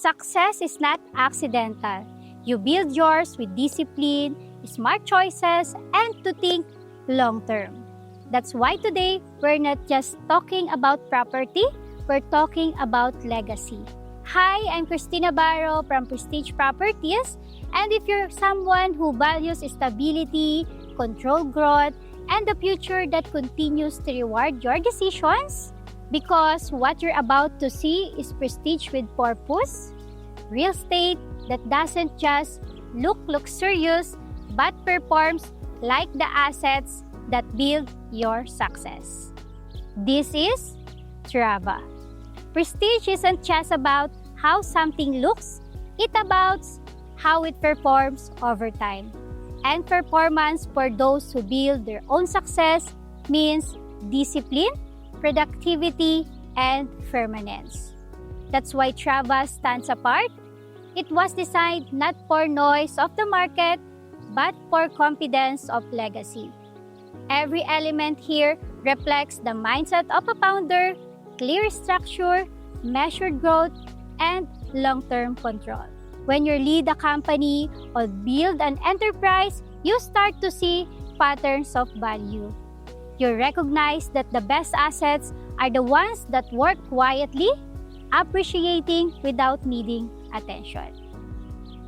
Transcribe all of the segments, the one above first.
Success is not accidental. You build yours with discipline, smart choices, and to think long-term. That's why today, we're not just talking about property, we're talking about legacy. Hi, I'm Christina Barro from Prestige Properties, and if you're someone who values stability, controlled growth, and the future that continues to reward your decisions, because what you're about to see is prestige with purpose, real estate that doesn't just look luxurious but performs like the assets that build your success. This is Trava. Prestige isn't just about how something looks, it's about how it performs over time. And performance for those who build their own success means discipline, productivity, and permanence. That's why Trava stands apart. It was designed not for noise of the market, but for confidence of legacy. Every element here reflects the mindset of a founder, clear structure, measured growth, and long-term control. When you lead a company or build an enterprise, you start to see patterns of value. You recognize that the best assets are the ones that work quietly, appreciating without needing attention.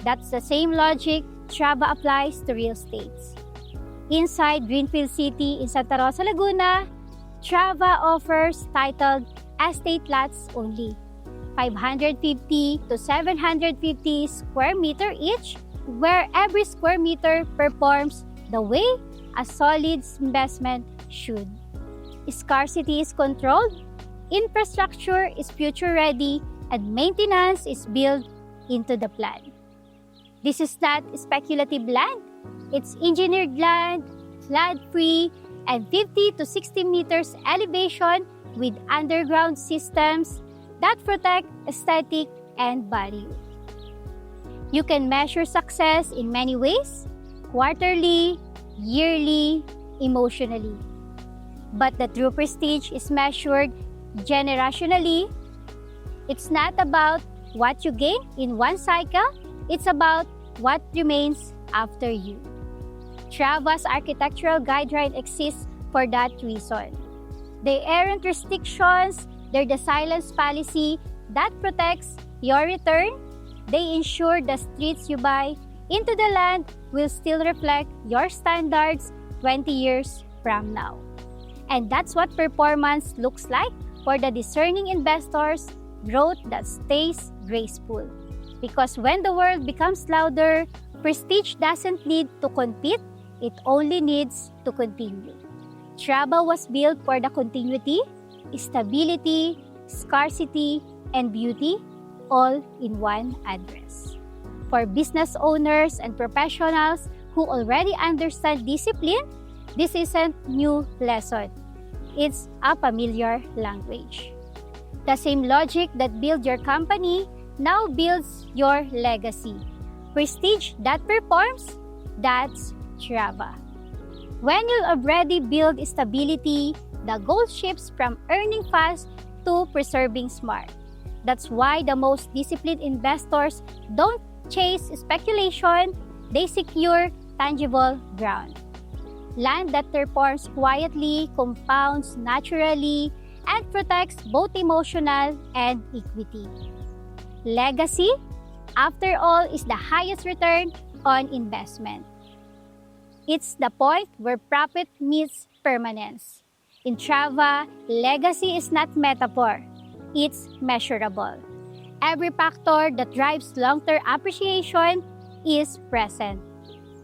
That's the same logic Trava applies to real estate. Inside Greenfield City in Santa Rosa, Laguna, Trava offers titled estate lots only, 550 to 750 square meter each, where every square meter performs the way a solid investment should. Scarcity is controlled, infrastructure is future-ready, and maintenance is built into the plan. This is not speculative land. It's engineered land, flood-free, and 50 to 60 meters elevation with underground systems that protect aesthetic and value. You can measure success in many ways: quarterly, yearly, emotionally. But the true prestige is measured generationally. It's not about what you gain in one cycle, it's about what remains after you. Trava's architectural guideline exists for that reason. They aren't restrictions, they're the silence policy that protects your return. They ensure the streets you buy into the land will still reflect your standards 20 years from now. And that's what performance looks like for the discerning investors, growth that stays graceful. Because when the world becomes louder, prestige doesn't need to compete, it only needs to continue. Trava was built for the continuity, stability, scarcity, and beauty, all in one address. For business owners and professionals who already understand discipline, this isn't new lesson. It's a familiar language. The same logic that built your company now builds your legacy. Prestige that performs, that's Trava. When you already build stability, the goal shifts from earning fast to preserving smart. That's why the most disciplined investors don't chase speculation, they secure tangible ground. Land that performs quietly, compounds naturally, and protects both emotional and equity. Legacy, after all, is the highest return on investment. It's the point where profit meets permanence. In Trava, legacy is not metaphor, it's measurable. Every factor that drives long-term appreciation is present.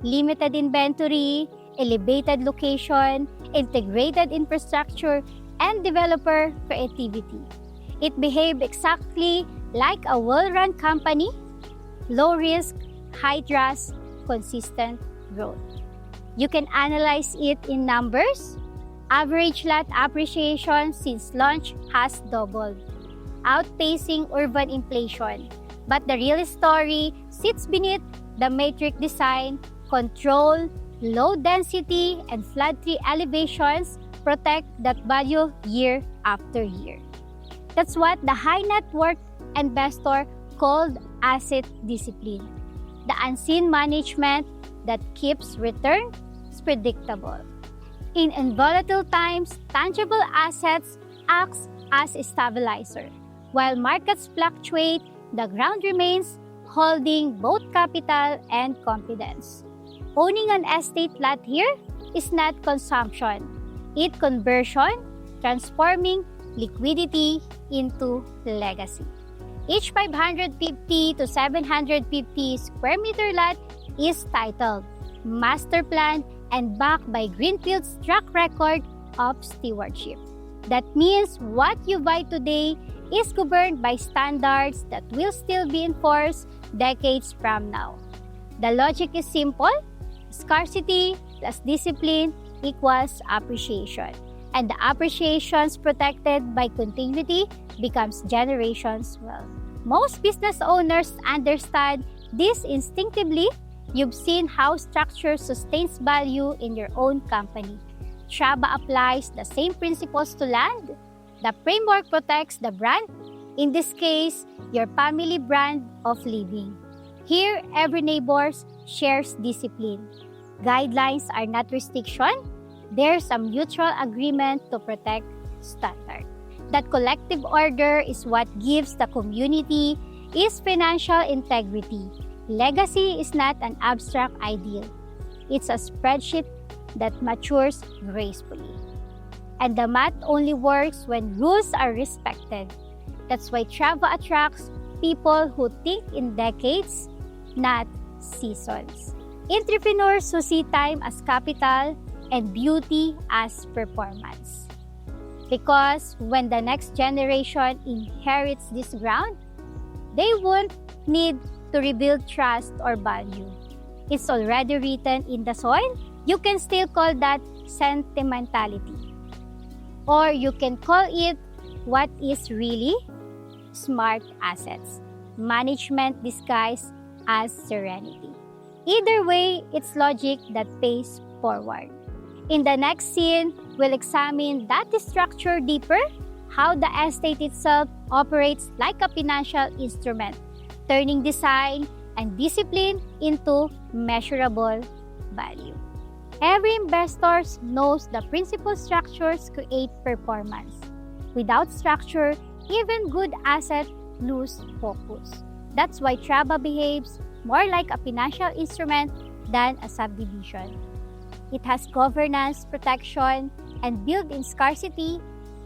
Limited inventory, elevated location, integrated infrastructure, and developer creativity. It behaved exactly like a well-run company: low risk, high trust, consistent growth. You can analyze it in numbers. Average lot appreciation since launch has doubled, outpacing urban inflation. But the real story sits beneath the matrix design, control, low density, and flood-free elevations protect that value year after year. That's what the high net worth investor called asset discipline, the unseen management that keeps returns predictable. In volatile times, tangible assets act as a stabilizer. While markets fluctuate, the ground remains, holding both capital and confidence. Owning an estate lot here is not consumption, it's conversion, transforming liquidity into legacy. Each 550 to 750 square meter lot is titled, master plan, and backed by Greenfield's track record of stewardship. That means what you buy today is governed by standards that will still be enforced decades from now. The logic is simple: scarcity plus discipline equals appreciation. And the appreciations protected by continuity becomes generations' wealth. Most business owners understand this instinctively. You've seen how structure sustains value in your own company. Trava applies the same principles to land. The framework protects the brand, in this case, your family brand of living. Here, every neighbor shares discipline. Guidelines are not restriction. There's a mutual agreement to protect standard. That collective order is what gives the community its financial integrity. Legacy is not an abstract ideal. It's a spreadsheet that matures gracefully. And the math only works when rules are respected. That's why Trava attracts people who think in decades, not seasons. Entrepreneurs who see time as capital and beauty as performance. Because when the next generation inherits this ground, they won't need to rebuild trust or value. It's already written in the soil. You can still call that sentimentality. Or you can call it what is really smart assets, management disguised as serenity. Either way, it's logic that pays forward. In the next scene, we'll examine that structure deeper, how the estate itself operates like a financial instrument, turning design and discipline into measurable value. Every investor knows the principal structures create performance. Without structure, even good assets lose focus. That's why Trava behaves more like a financial instrument than a subdivision. It has governance, protection, and built-in scarcity,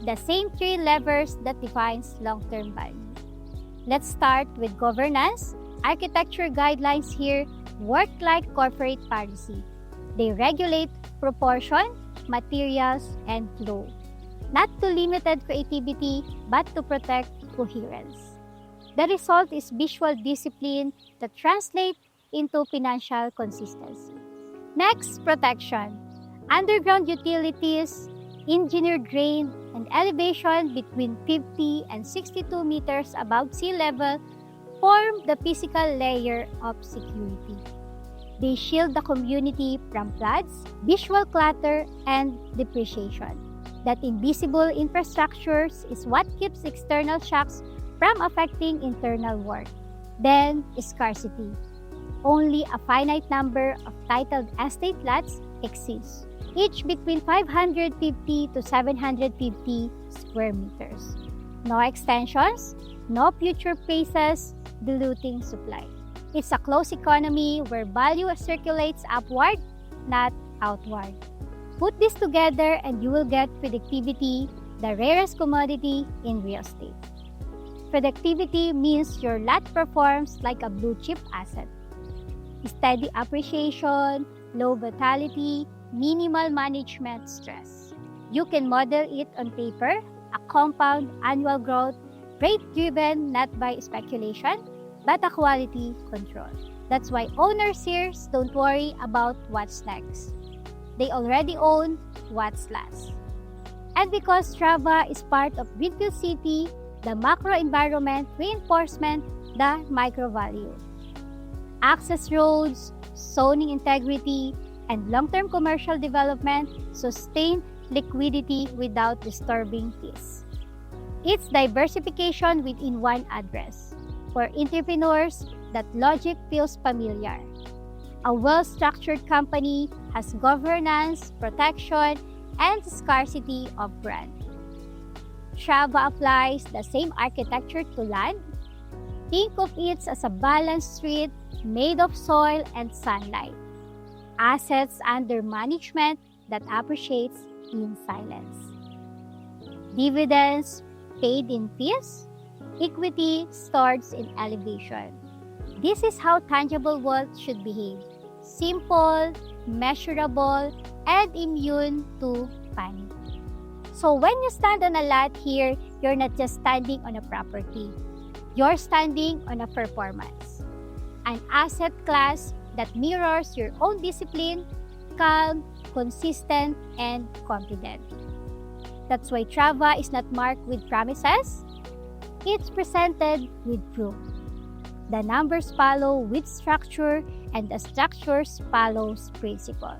the same three levers that defines long-term value. Let's start with governance. Architecture guidelines here work like corporate policy. They regulate proportion, materials, and flow, not to limited creativity, but to protect coherence. The result is visual discipline that translates into financial consistency. Next, protection. Underground utilities, engineered drain, and elevation between 50 and 62 meters above sea level form the physical layer of security. They shield the community from floods, visual clutter, and depreciation. That invisible infrastructures is what keeps external shocks from affecting internal work. Then, scarcity. Only a finite number of titled estate lots exist, each between 550 to 750 square meters. No extensions, no future phases diluting supply. It's a closed economy where value circulates upward, not outward. Put this together and you will get productivity, the rarest commodity in real estate. Productivity means your lot performs like a blue-chip asset. Steady appreciation, low volatility, minimal management stress. You can model it on paper, a compound annual growth, rate-driven not by speculation, but a quality control. That's why owners here don't worry about what's next. They already own what's last. And because Trava is part of Greenfield City, the macro environment reinforcement the micro value. Access roads, zoning integrity, and long-term commercial development sustain liquidity without disturbing peace. It's diversification within one address. For entrepreneurs, that logic feels familiar. A well-structured company has governance, protection, and scarcity of brand. Trava applies the same architecture to land. Think of it as a balanced street made of soil and sunlight. Assets under management that appreciates in silence. Dividends paid in peace. Equity stored in elevation. This is how tangible wealth should behave. Simple, measurable, and immune to panic. So when you stand on a lot here, you're not just standing on a property. You're standing on a performance. An asset class that mirrors your own discipline, calm, consistent, and confident. That's why Trava is not marked with promises. It's presented with proof. The numbers follow with structure, and the structures follows principle.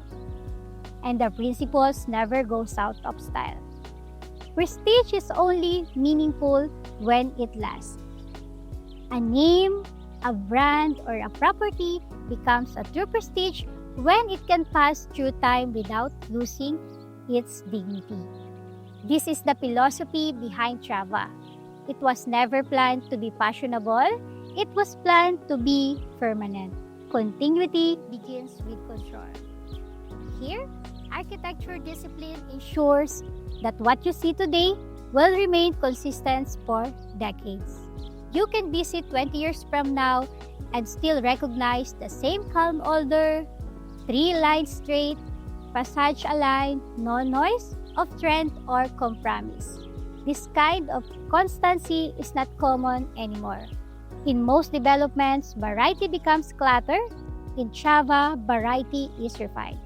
And the principles never goes out of style. Prestige is only meaningful when it lasts. A name, a brand, or a property becomes a true prestige when it can pass through time without losing its dignity. This is the philosophy behind Trava. It was never planned to be fashionable. It was planned to be permanent. Continuity begins with control. Here, architecture discipline ensures that what you see today will remain consistent for decades. You can visit 20 years from now and still recognize the same calm order, tree lined straight, passage aligned, no noise of trend or compromise. This kind of constancy is not common anymore. In most developments, variety becomes clutter. In Trava, variety is refined.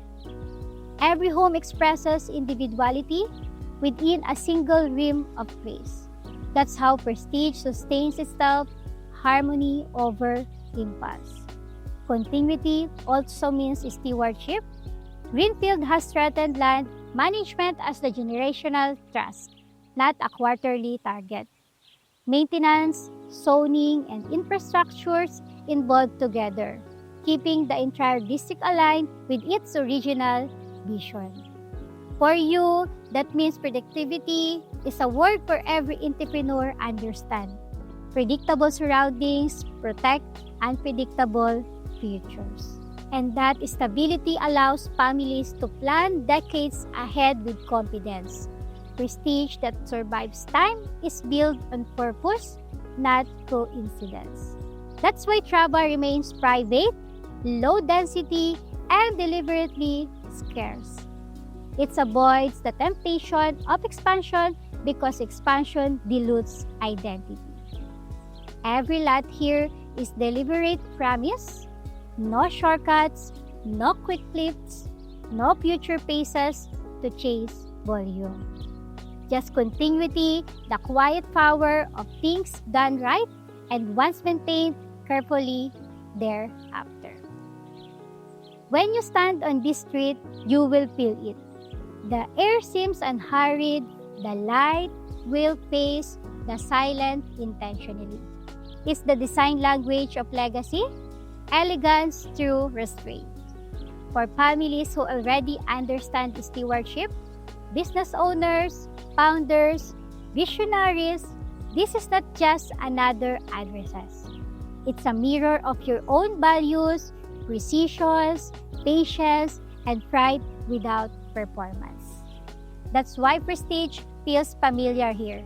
Every home expresses individuality within a single rim of grace. That's how prestige sustains itself, harmony over impulse. Continuity also means stewardship. Greenfield has threatened land management as the generational trust, not a quarterly target. Maintenance, zoning, and infrastructures involved together, keeping the entire district aligned with its original vision. For you, that means productivity is a word for every entrepreneur understands. Predictable surroundings protect unpredictable futures. And that stability allows families to plan decades ahead with confidence. Prestige that survives time is built on purpose, not coincidence. That's why Trava remains private, low density, and deliberately scarce. It avoids the temptation of expansion because expansion dilutes identity. Every lot here is deliberate promise, no shortcuts, no quick flips, no future paces to chase volume. Just continuity, the quiet power of things done right and once maintained carefully thereafter. When you stand on this street, you will feel it. The air seems unhurried, the light will pace the silent intentionally. It's the design language of legacy, elegance through restraint. For families who already understand stewardship, business owners, founders, visionaries, this is not just another address. It's a mirror of your own values, precision, patience, and pride without performance. That's why prestige feels familiar here,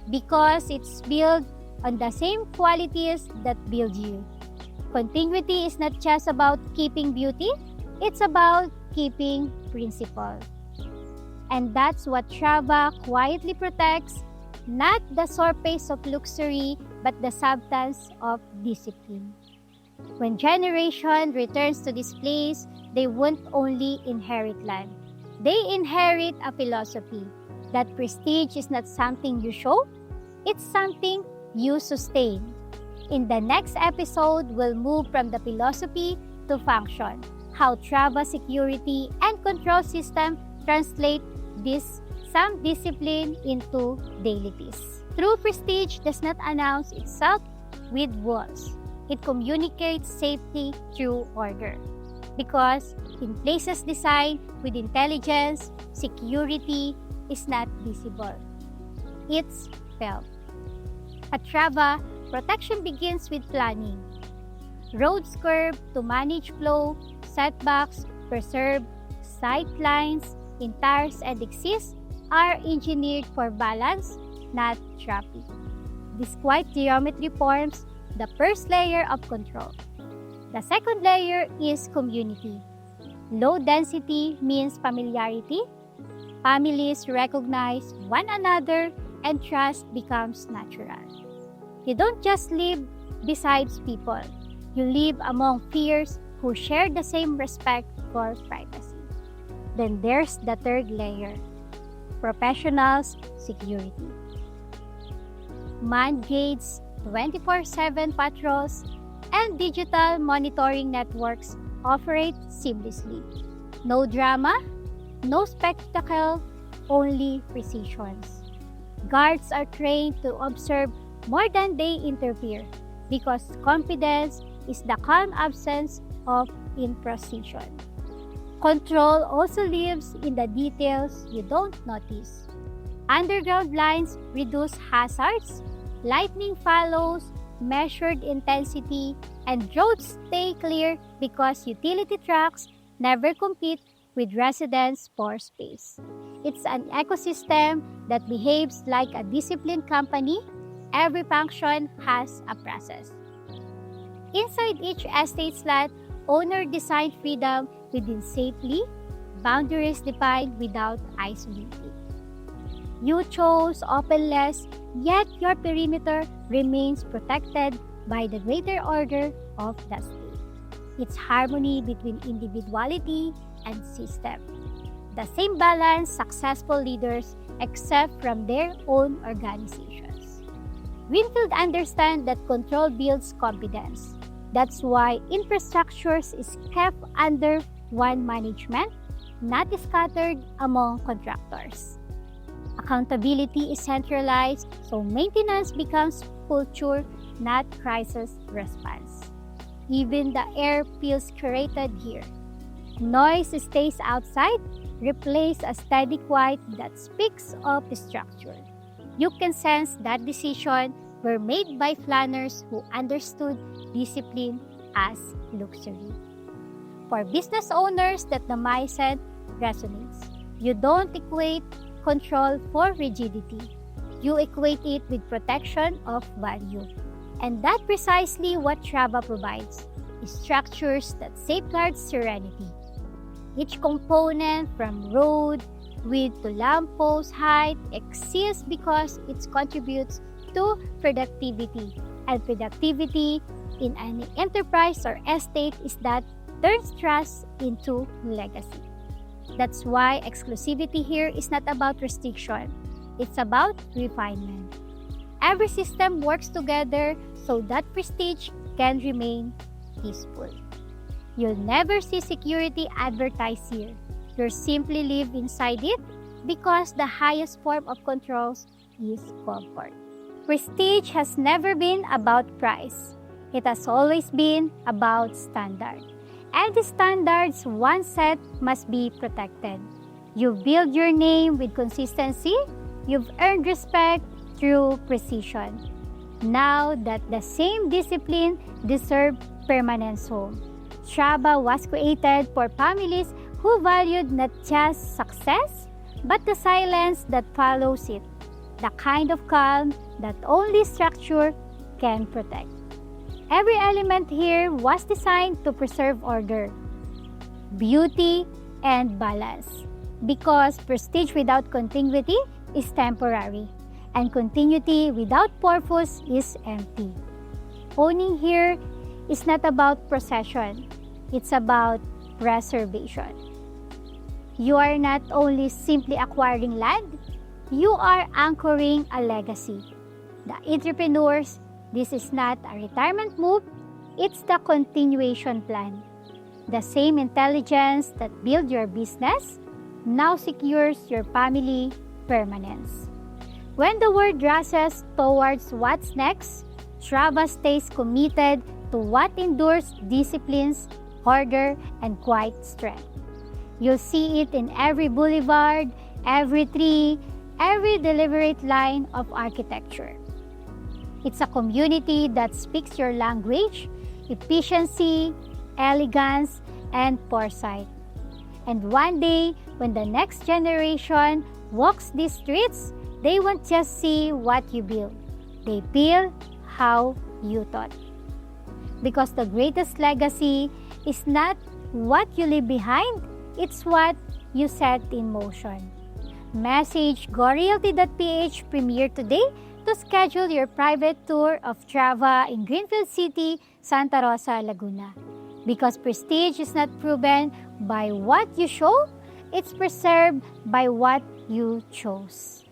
because it's built on the same qualities that build you. Continuity is not just about keeping beauty, it's about keeping principle. And that's what Trava quietly protects, not the surface of luxury, but the substance of discipline. When generation returns to this place, they won't only inherit land. They inherit a philosophy that prestige is not something you show, it's something you sustain. In the next episode, we'll move from the philosophy to function, how Trava security and control system translate this some discipline into daily peace. True prestige does not announce itself with walls. It communicates safety through order. Because in places designed with intelligence, security is not visible. It's felt. At Trava, protection begins with planning. Roads curved to manage flow, setbacks, preserve sight lines, entires and exits are engineered for balance, not traffic. This quiet geometry forms the first layer of control. The second layer is community. Low density means familiarity. Families recognize one another and trust becomes natural. You don't just live beside people. You live among peers who share the same respect for privacy. Then there's the third layer, professionals' security. Manned gates, 24/7 patrols, and digital monitoring networks operate seamlessly. No drama, no spectacle, only precisions. Guards are trained to observe more than they interfere because confidence is the calm absence of imprecision. Control also lives in the details you don't notice. Underground lines reduce hazards, lightning follows, measured intensity, and roads stay clear because utility trucks never compete with residents for space. It's an ecosystem that behaves like a disciplined company. Every function has a process. Inside each estate slot, owner designed freedom within safely, boundaries defined without isolating. You chose openness, yet your perimeter remains protected by the greater order of the state. It's harmony between individuality and system. The same balance successful leaders accept from their own organizations. Greenfield understands that control builds confidence. That's why infrastructure is kept under one management, not scattered among contractors. Accountability is centralized, so maintenance becomes culture, not crisis response. Even the air feels curated here. Noise stays outside, replace a steady quiet that speaks of structure. You can sense that decisions were made by planners who understood discipline as luxury. For business owners, that the mindset resonates. You don't equate control for rigidity. You equate it with protection of value. And that's precisely what Trava provides, structures that safeguard serenity. Each component from road, width to lamppost height exists because it contributes to productivity. And productivity in any enterprise or estate is that turns trust into legacy. That's why exclusivity here is not about restriction. It's about refinement. Every system works together so that prestige can remain peaceful. You'll never see security advertised here. You'll simply live inside it because the highest form of controls is comfort. Prestige has never been about price. It has always been about standard. And the standards once set must be protected. You build your name with consistency. You've earned respect through precision. Now that the same discipline deserves permanence home. Trava was created for families who valued not just success, but the silence that follows it, the kind of calm that only structure can protect. Every element here was designed to preserve order, beauty, and balance, because prestige without continuity is temporary, and continuity without purpose is empty. Owning here is not about possession, it's about preservation. You are not only simply acquiring land, you are anchoring a legacy. The entrepreneurs, this is not a retirement move, it's the continuation plan. The same intelligence that built your business now secures your family permanence. When the world rushes towards what's next, Trava stays committed to what endures disciplines, order, and quiet strength. You'll see it in every boulevard, every tree, every deliberate line of architecture. It's a community that speaks your language, efficiency, elegance, and foresight. And one day, when the next generation walks these streets, they won't just see what you build. They feel how you thought. Because the greatest legacy is not what you leave behind, it's what you set in motion. Message GoRealty.PH Premiere today to schedule your private tour of Trava in Greenfield City, Santa Rosa, Laguna. Because prestige is not proven by what you show, it's preserved by what you chose.